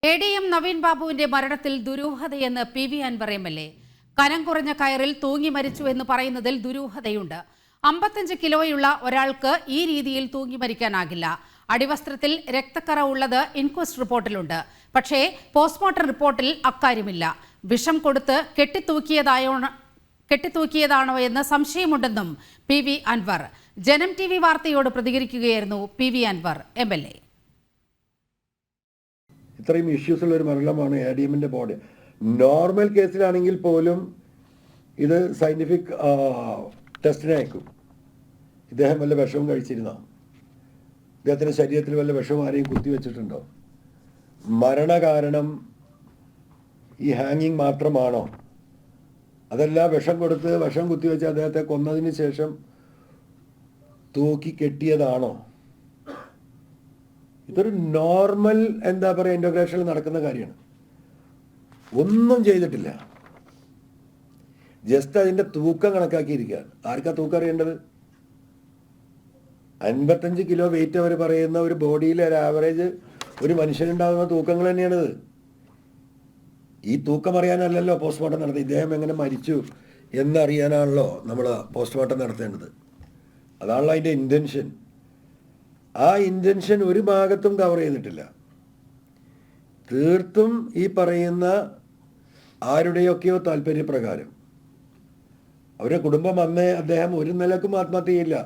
ADM Naveen ബാബുവിന്റെ മരണത്തിൽ ദുരൂഹതയെന്ന് PV Anwar MLA. കനം കുറഞ്ഞ കയറിൽ തൂങ്ങി മരിച്ചു എന്ന് പറയുന്നതിൽ ദുരൂഹതയുണ്ട്. 55 കിലോയുള്ള ഒരാൾക്ക് ഈ രീതിയിൽ തൂങ്ങി മരിക്കാനാകില്ല. അടിവസ്ത്രത്തിൽ രക്തക്കറ ഉള്ളത് ഇൻക്വസ്റ്റ് റിപ്പോർട്ടിലുണ്ട്. പക്ഷേ പോസ്റ്റ്മോർട്ടം റിപ്പോർട്ടിൽ അക്കാര്യമില്ല. വിഷം കൊടുത്ത് കെട്ടിത്തൂക്കിയതാണോ എന്ന് സംശയമുണ്ടെന്നും PV അൻവർ. ജനം TV വാർത്തയോട് പ്രതികരിക്കുകയായിരുന്നു PV അൻവർ MLA. ഇത്രയും ഇഷ്യൂസുള്ള ഒരു മരണമാണ് ADMന്റെ ബോഡി. നോർമൽ കേസിലാണെങ്കിൽ പോലും ഇത് സയന്റിഫിക് ടെസ്റ്റിന് അയക്കും. ഇദ്ദേഹം വല്ല വിഷവും കഴിച്ചിരുന്നോ, ഇദ്ദേഹത്തിൻ്റെ ശരീരത്തിൽ വല്ല വിഷവും ആരെയും കുത്തിവെച്ചിട്ടുണ്ടോ, മരണകാരണം ഈ ഹാങ്ങിങ് മാത്രമാണോ, അതല്ല വിഷം കൊടുത്ത് വിഷം കുത്തിവെച്ച് അദ്ദേഹത്തെ കൊന്നതിന് ശേഷം തൂക്കി കെട്ടിയതാണോ? ഇതൊരു നോർമൽ എന്താ പറയുക ഇൻ്റഗ്രേഷനിൽ നടക്കുന്ന കാര്യമാണ്. ഒന്നും ചെയ്തിട്ടില്ല, ജസ്റ്റ് അതിൻ്റെ തൂക്കം കണക്കാക്കിയിരിക്കുകയാണ്. ആർക്കാ തൂക്കം അറിയേണ്ടത്? 55 കിലോ വെയിറ്റ് അവർ പറയുന്ന ഒരു ബോഡിയിലെ ഒരു ആവറേജ് ഒരു മനുഷ്യനുണ്ടാകുന്ന തൂക്കങ്ങൾ തന്നെയാണിത്. ഈ തൂക്കം അറിയാനല്ലല്ലോ പോസ്റ്റ്മോർട്ടം നടത്തി. ഇദ്ദേഹം എങ്ങനെ മരിച്ചു എന്നറിയാനാണല്ലോ നമ്മൾ പോസ്റ്റ്മോർട്ടം നടത്തേണ്ടത്. അതാണല്ലോ അതിൻ്റെ ഇൻറ്റൻഷൻ. ആ ഇൻറ്റൻഷൻ ഒരു ഭാഗത്തും കവർ ചെയ്തിട്ടില്ല. തീർത്തും ഈ പറയുന്ന ആരുടെയൊക്കെയോ താല്പര്യപ്രകാരം അവരുടെ കുടുംബം അന്നേ അദ്ദേഹം ഒരു നിലക്കും ആത്മഹത്യ ചെയ്യില്ല.